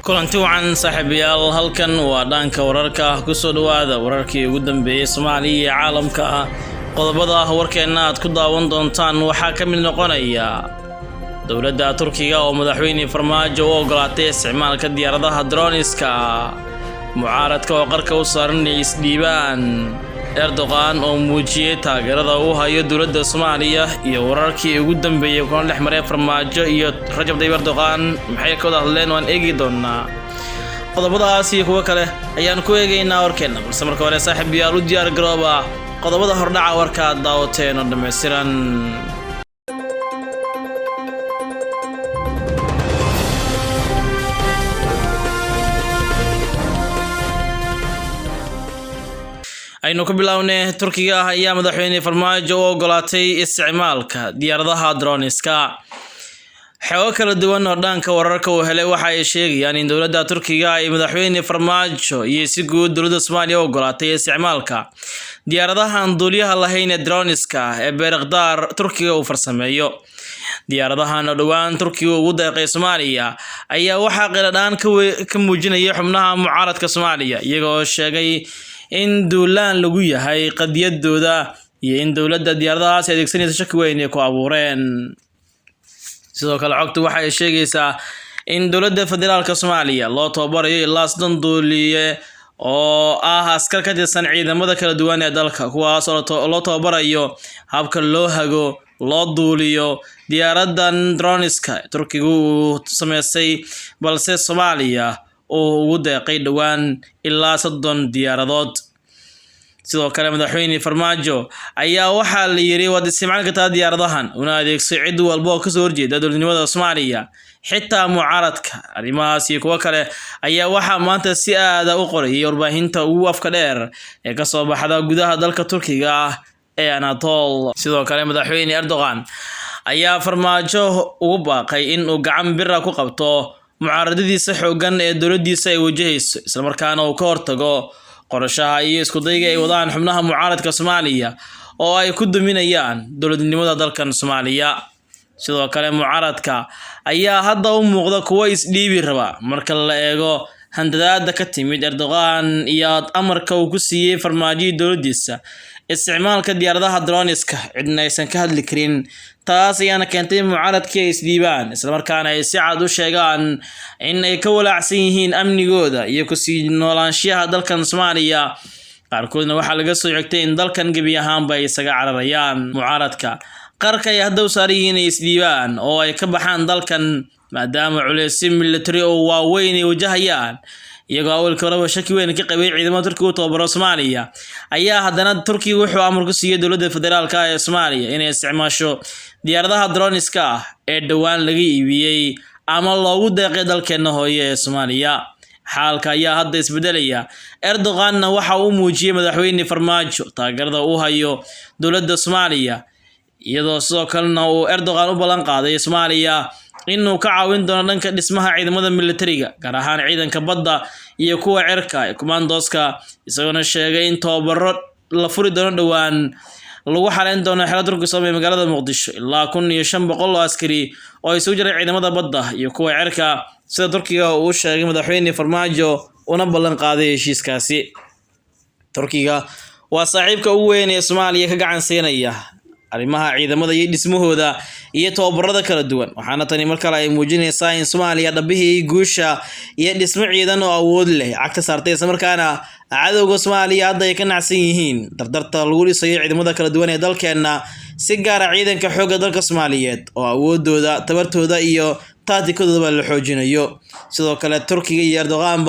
kulanti wacan saaxiibayaal halkan waa dhanka wararka ku soo dhawaada wararkii ugu dambeeyay Soomaaliya iyo caalamka qodobada warkeena aad ku daawan doontaan waxa ka mid noqonaya dawladda Turkiga oo madaxweyne Farmaajo u ogolaatay isticmaalka diyaaradaha drone-iska mucaaradka oo qarka u saaran isdhiibaan Erdogan oo muujiyay taageerada uu hayo dawladda Soomaaliya iyo wararkii ugu dambeeyay kulan dhex maray Farmaajo iyo Rajab Tayyip Erdogan maxay ka wada hadleen waan eegi doonaa qodobadaas iyo kuwa kale ayaan ku eegaynaa warkeena balse marka hore saaxiibayaal u diyaar garooba qodobada hordhaca warka daawateen oo dhameystiran aynu ku bilawnay Turkiga ayaa madaxweyne Farmaajo u ogolaatay isticmaalka diyaaradaha drone-iska xog kala duwan oo dhanka wararka uu helay waxa ay sheegayaan in dawladda Turkiga ay madaxweyne Farmaajo iyo si guud dawladda Soomaaliya u ogolaatay isticmaalka diyaaradaha aan duuliyaha lahayn ee drone-iska ee Bayraktar Turkiga uu farsameeyo diyaaradahan oo dhawaan Turkiga ugu deeqay Soomaaliya ayaa waxa qiradaan ka muujinaya xubnaha mucaaradka Soomaaliya iyagoo sheegay in duulaan lagu yahay qadiyadooda iyo in dawladda diyaaradahaas ay adeegsanayso shaki weyn ay ku abuureen sidoo kale xogtu waxa ay sheegaysaa in dawladda federaalka Soomaaliya loo tababarayo ilaa 7 duuliye oo askar ka tirsan ciidamada kala duwan ee dalka kuwaas oo loo tababarayo habka loo hago loo duuliyo diyaaradan drone-iska Turkiga uu sameysay balse Soomaaliya oo ugu deeqay dhawaan ilaa 30 diyaaradood sidoo kale madaxweyne Farmaajo ayaa waxa la yiri wad isticmaalka diyaaradahan una adeegso cid walba oo ka soo horjeeda dowladnimada Soomaaliya xitaa mucaaradka arrimahaas iyo kuwa kale ayaa waxa maanta si aad u qorayay warbaahinta ugu afka dheer ee ka soo baxda gudaha dalka Turkiga ee Anadolu sidoo kale madaxweyne Erdogan ayaa Farmaajo ugu baaqay in uu gacan bir ku qabto mucaaradadiisa xoogan ee dawladdiisa ay wajahayso isla markaana uu ka hortago qorashaha iyo isku dayga ay wadaan xubnaha mucaaradka Soomaaliya oo ay ku duminayaan dawladnimada dalkan Soomaaliya sidoo kale mucaaradka ayaa hadda u muuqda kuwa isdhiibi raba marka la eego handadaada ka timid Erdogan iyo amarka uu ku siiyay Farmaajo dawladdiisa isticmaalka diyaaradaha drone-iska cidna aysan ka hadli karin taas ayaana keentay mucaaradkii ay isdhiibaan isla markaana ay si cad u sheegaan in ay ka walaacsan yihiin amnigooda iyo ku sii noolaanshiyaha dalkan Soomaaliya qaarkoodna waxa laga soo xigtay in dalkan gabi ahaanba ay isaga cararayaan mucaaradka qarka ay hadda u saarayeen isdhiibaan oo ay ka baxaan dalkan maadaama culays military oo waaweyn ay wajahayaan iyagoo awalka hore shaki weyn ka qabay ciidamada Turkiga u tababaro Soomaaliya ayaa haddana Turkiga wuxuu amar ku siiyay dawladda federaalka ee Soomaaliya inay isticmaasho diyaaradaha drone-iska ee dhawaan laga iibiyay ama loogu deeqay dalkeena hooyo ee Soomaaliya xaalka ayaa hadda isbedelaya Erdogan waxa uu muujiyay madaxweyne Farmaajo taageerada uu hayo dawladda Soomaaliya iyadoo sidoo kalena uu Erdogan u ballan qaaday Soomaaliya inuu ka caawin doono dhanka dhismaha ciidamada militariga gaar ahaan ciidanka badda iyo kuwa cirka ee commandoska isagoo sheegay in tababaro la furi doono dhawaan lagu xareyn doono xeelad Turkiga ee magaalada Muqdisho ilaa 1500 oo askari oo ay soo jiray ciidamada badda iyo kuwa cirka sida Turkiga uu sheegay madaxweyne Farmaajo una ballan qaaday heshiiskaasi Turkiga waa saaxiibka ugu weyn ee Soomaaliya ka gacan siinaya arrimaha ciidamada iyo dhismahooda iyo tababarada kala duwan waxaana tani markale ay muujinaysaa in Soomaaliya dhabihii guusha iyo dhismo ciidan oo awood leh cagta saartay isla markaana cadawga Soomaaliya hadda ay ka nacsan yihiin dardarta lagu dhisayo ciidamada kala duwan ee dalkeena si gaar ah ciidanka xoogga dalka Soomaaliyeed oo awoodooda tabartooda iyo taatikadooda la xoojinayo sidoo kale Turkiga iyo Erdogan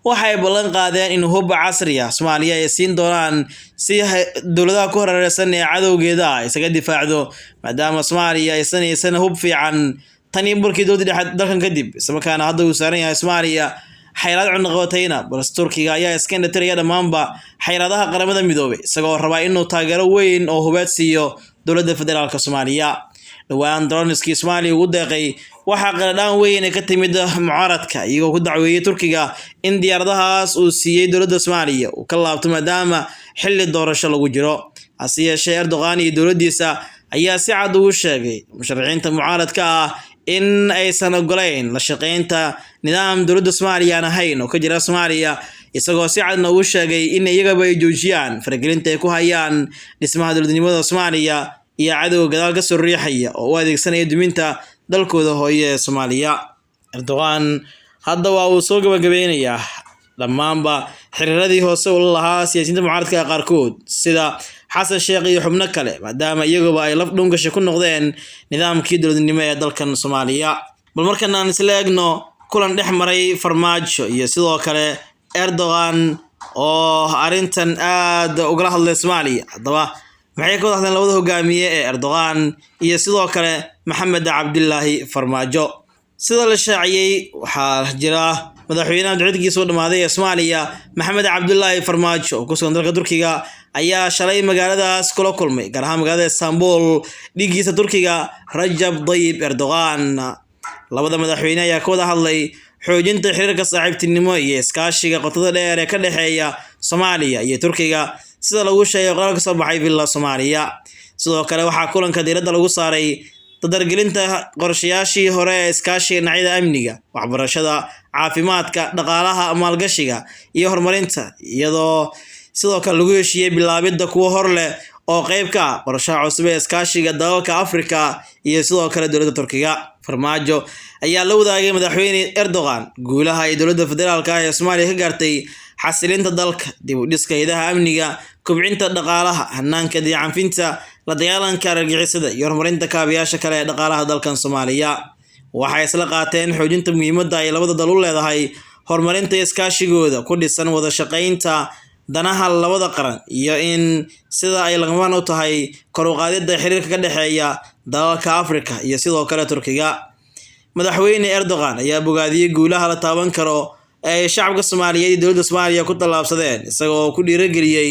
waxay ballan qaadeen in hub casri ah Soomaaliya ay siin doonaan si dawladaha ku hareeraysan ee cadawgeeda isaga difaacdo maadaama Soomaaliya aysan hub fiican tani burkii dawladda dalkan kadib isla markaana hadda uu saaran yahay Soomaaliya xayiraad cunaqabatayna balse Turkiga ayaa iska indhatiraya dhammaanba xayiraadaha qaramada midoobay isagoo raba inuu taageero weyn oo hubeed siiyo dawladda federaalka Soomaaliya dhawaan drone-iskii Soomaaliya ugu deeqay waxa qaladaan weyn ka timid mucaaradka iyagoo ku dacweeyay Turkiga in diyaaradahaas uu siiyay dawladda Soomaaliya uu ka laabto maadaama xilli doorasho lagu jiro hase yeeshee Erdogan iyo dawladdiisa ayaa si cad ugu sheegay musharaxiinta mucaaradka in aysan ogolayn la shaqeynta nidaam dowladda Soomaaliya aan ahayn oo ka jira Soomaaliya isagoo si cad u sheegay in iyagaba ay joojiyaan faragelinta ay ku hayaan dhismaha dowladnimada Soomaaliya iyo cadowga gadaal ka soo riixaya oo u adeegsanaya duminta dalkooda hooyo ee Soomaaliya. Erdogan hadda waa uu soo gabagabeynayaa dhammaanba xiriiradii hoose u lahaa siyaasiyiinta mucaaradka qaarkood sida Xasan Sheekh iyo xubno kale maadaama iyaguba ay laf dhungasho ku noqdeen nidaamkii dowladnimo ee dalkan Soomaaliya. Bal markaan aan isla eegno kulan dhex maray Farmaajo iyo sidoo kale Erdogan oo arintan aad uga hadlay Soomaaliya. Haddaba maxay ka wada hadleen labada hogaamiye ee Erdogan iyo sidoo kale Maxamed Cabdullaahi Farmaajo? sida la shaaciyay waxaa jira madaxweynaha dowladkiisa oo dhamaaday ee Soomaaliya Maxamed Cabdullaahi Farmaajo oo ku sugan dalka Turkiga ayaa shalay magaaladaas kula kulmay gaar ahaan magaalada Istanbul dhigiisa Turkiga Rajab Tayyip Erdogan. labada madaxweyne ayaa ka wada hadlay xoojinta xiriirka saaxiibtinimo iyo iskaashiga qotada dheer ee ka dhaxeeya Soomaaliya iyo Turkiga sida lagu sheegay qoraal ka soo baxay Villa Soomaaliya. sidoo kale waxaa kulanka diiradda lagu saaray tadargelinta qorshayaashii hore ee iskaashiga dhinacyada amniga, waxbarashada, caafimaadka, dhaqaalaha, maalgashiga iyo horumarinta, iyadoo sidoo kale lagu heshiiyay bilaabidda kuwo hor leh oo qayb ka ah qorshaha cusub ee iskaashiga dalalka Afrika iyo sidoo kale dowladda Turkiga. Farmaajo ayaa la wadaagay madaxweyne Erdogan guulaha ay dowladda federaalka ee Soomaaliya ka gaartay xasilinta dalka, dib u dhiska hay'adaha amniga, kobcinta dhaqaalaha, hanaanka diiwaangelinta, la dagaalanka argagixisada iyo horumarinta kaabayaasha kale ee dhaqaalaha dalkan Soomaaliya. waxay isla qaateen xoojinta muhiimadda ay labada dal u leedahay horumarinta iskaashigooda ku dhisan wada shaqeynta danaha labada qaran iyo in sida ay lagama u tahay kor u qaadida xiriirka ka dhaxeeya dalalka Afrika iyo sidoo kale Turkiga. madaxweyne Erdogan ayaa bogaadiyay guulaha la taaban karo ee shacabka Soomaaliyeed iyo dowladda Soomaaliya ku tallaabsadeen isagoo ku dhiirigeliyay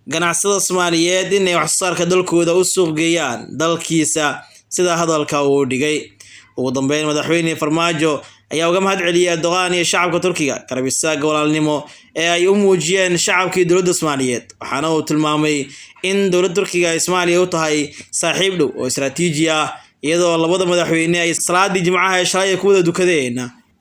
ganacsatada Soomaaliyeed in ay wax soo saarka dalkooda u suuq geeyaan dalkiisa sida hadalka uu dhigay. ugu dambeyn madaxweyne Farmaajo ayaa uga mahad celiyay Erdogan iyo shacabka Turkiga karabisaaga walaalnimo ee ay u muujiyeen shacabkii dowladda Soomaaliyeed, waxaana uu tilmaamay in dowladda Turkiga ay Soomaaliya u tahay saaxiib dhow oo istiraatiiji ah, iyadoo labada madaxweyne ay salaadii Jimcaha ee shalay ku wada dukadeen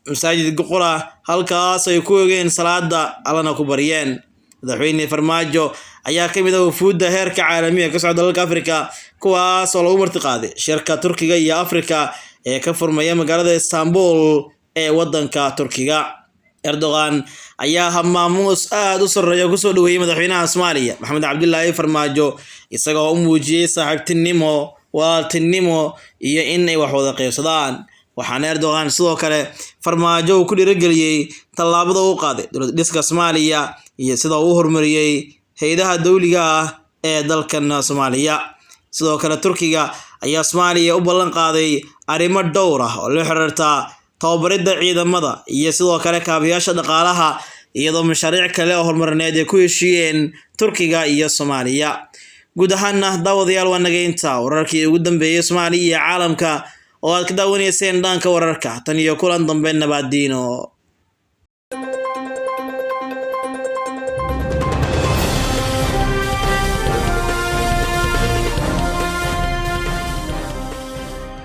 masaajid Qura halkaas ay ku oogeen salaada Allana ku bariyeen. madaxweyne Farmaajo ayaa ka mid ah wufuudda heerka caalamiga ka socda dalalka Afrika kuwaas oo lagu martiqaaday shirka Turkiga iyo Afrika ee ka furmaya magaalada Istanbul ee wadanka Turkiga. Erdogan ayaa maamuus aad u sarreeya ku soo dhaweeyay madaxweynaha Soomaaliya Maxamed Cabdullaahi Farmaajo isagoo u muujiyay saaxiibtinimo, walaaltinimo iyo in ay wax wada qaybsadaan. waxaana Erdogan sidoo kale Farmaajo ku dhiirigeliyay tallaabada uu qaaday dowlad dhiska Soomaaliya iyo sida uu horumariyay hay'adaha dawliga ah ee dalkan Soomaaliya. sidoo kale Turkiga ayaa Soomaaliya u ballan qaaday arrimo dhowr ah oo la xiriirta tababarida ciidamada iyo sidoo kale kaabayaasha dhaqaalaha, iyadoo mashaariic kale oo horumarineed ay ku heshiiyeen Turkiga iyo Soomaaliya. guud ahaan daawadayaal waa nageynta wararkii ugu dambeeyay Soomaaliya iyo caalamka oo aad ka daawanayseen dhanka wararka tan iyo kulan dambe nabadiino.